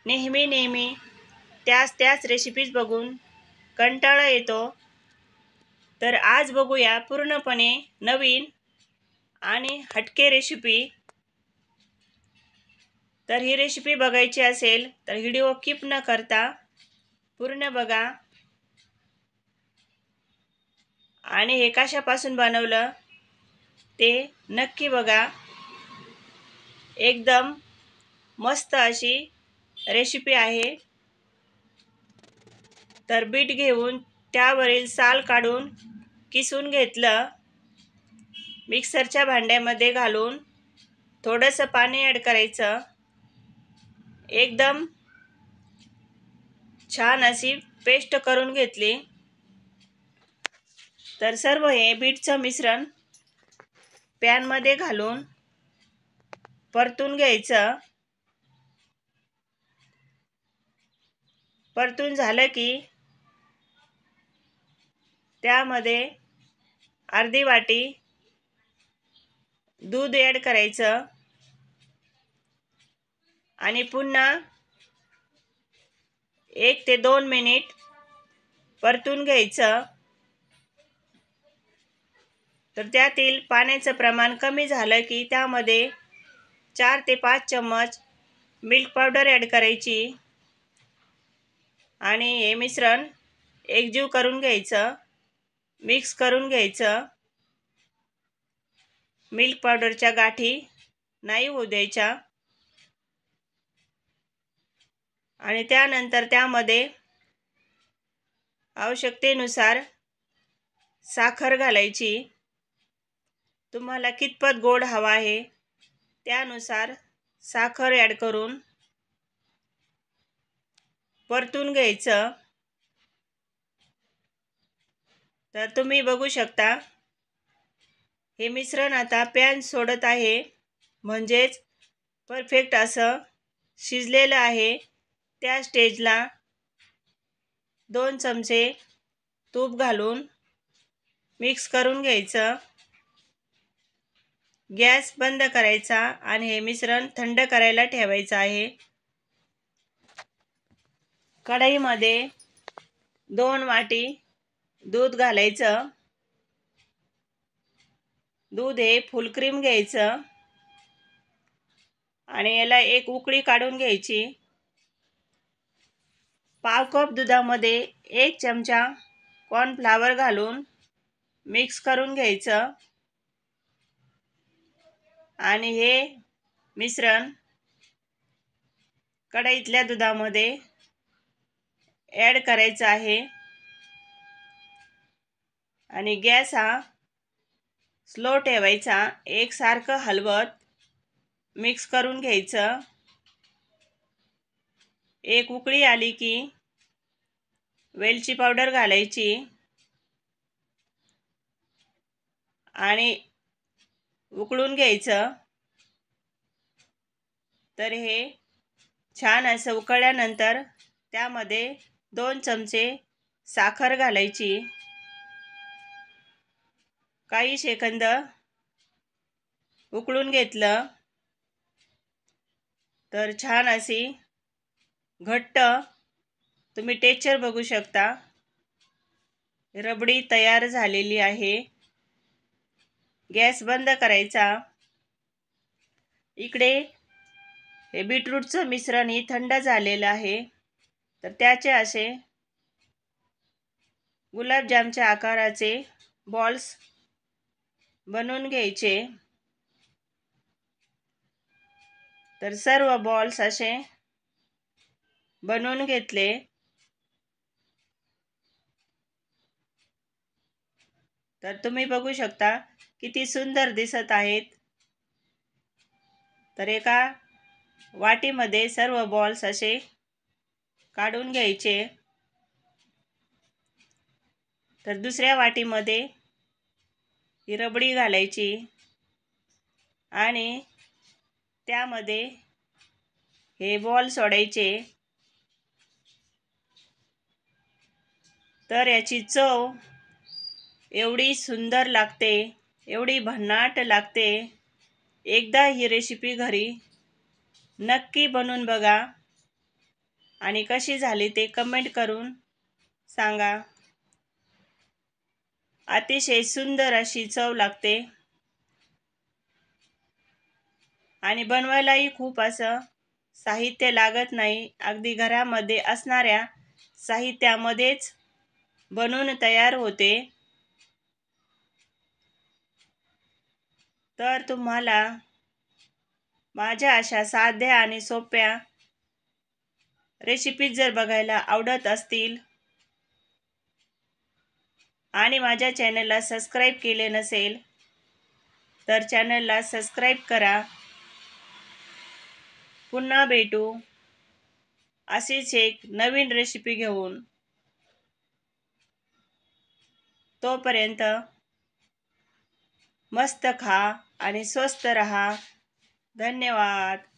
नेहमी त्याच रेसिपीज बघून कंटाळा येतो, तर आज बघूया पूर्णपणे नवीन आणि हटके रेसिपी। तर ही रेसिपी बघायची असेल तर व्हिडिओ स्किप न करता पूर्ण बघा आणि हे कशापासून बनवलं ते नक्की बघा। एकदम मस्त अशी रेसिपी आहे। तर बीट घेऊन त्यावरील साल काढून किसून घेतलं, मिक्सरच्या भांड्यामध्ये घालून थोडंसं पाणी ॲड करायचं, एकदम छान अशी पेस्ट करून घेतली। तर सर्व हे बीटचं मिश्रण पॅनमध्ये घालून परतून घ्यायचं। परतून झालं की त्यामध्ये अर्धी वाटी दूध ॲड करायचं आणि पुन्हा 1 ते 2 मिनिट परतून घ्यायचं। तर त्यातील पाण्याचं प्रमाण कमी झालं की त्यामध्ये 4 ते 5 चम्मच मिल्क पावडर ॲड करायची आणि हे मिश्रण एकजीव करून घ्यायचं, मिक्स करून घ्यायचं। मिल्क पावडरच्या गाठी नाही होऊ द्यायच्या आणि त्यानंतर त्यामध्ये आवश्यकतेनुसार साखर घालायची। तुम्हाला कितपत गोड हवा आहे त्यानुसार साखर ॲड करून परतून घ्यायचं। तर तुम्ही बघू शकता हे मिश्रण आता पॅन सोडत आहे, म्हणजेच परफेक्ट असं शिजलेलं आहे। त्या स्टेजला 2 चमचे तूप घालून मिक्स करून घ्यायचं, गॅस बंद करायचा आणि हे मिश्रण थंड करायला ठेवायचं आहे। कढईमध्ये 2 वाटी दूध घालायचं, दूध हे फुल क्रीम घ्यायचं आणि याला एक उकळी काढून घ्यायची। पाव कप दुधामध्ये 1 चमचा कॉर्नफ्लॉवर घालून मिक्स करून घ्यायचं आणि हे मिश्रण कढईतल्या दुधामध्ये ॲड करायचं आहे आणि गॅस हा स्लो ठेवायचा। एकसारखं हलवत मिक्स करून घ्यायचं। एक उकळी आली की वेलची पावडर घालायची आणि उकळून घ्यायचं। तर हे छान असं उकळल्यानंतर त्यामध्ये 2 चमचे साखर घालायची, काही सेकंद उकळून घेतलं तर छान अशी घट्ट तुम्ही टेक्स्चर बघू शकता, रबडी तयार झालेली आहे। गॅस बंद करायचा। इकडे हे बीटरूटचं मिश्रण ही थंड झालेलं आहे, तर त्याचे असे गुलाबजामच्या आकाराचे बॉल्स बनवून घ्यायचे। तर सर्व बॉल्स असे बनवून घेतले। तर तुम्ही बघू शकता किती सुंदर दिसत आहेत। तर एका वाटीमध्ये सर्व बॉल्स असे काढून घ्यायचे। तर दुसऱ्या वाटीमध्ये ही रबडी घालायची आणि त्यामध्ये हे बॉल सोडायचे। तर याची चव एवढी सुंदर लागते, एवढी भन्नाट लागते। एकदा ही रेसिपी घरी नक्की बनवून बघा। आणि कशी झाली ते कमेंट करून सांगा. अतिशय सुंदर अशी चव लागते आणि बनवायलाही खूप असं साहित्य लागत नाही. अगदी घरामध्ये असणाऱ्या साहित्यामध्येच बनवून तयार होते. तर तुम्हाला माझ्या अशा साध्या आणि सोप्या रेसिपीज जर बघायला आवडत असतील आणि माझ्या चॅनलला सबस्क्राईब केले नसेल तर चॅनलला सबस्क्राईब करा. पुन्हा भेटू अशीच एक नवीन रेसिपी घेऊन. तोपर्यंत मस्त खा आणि स्वस्त रहा. धन्यवाद.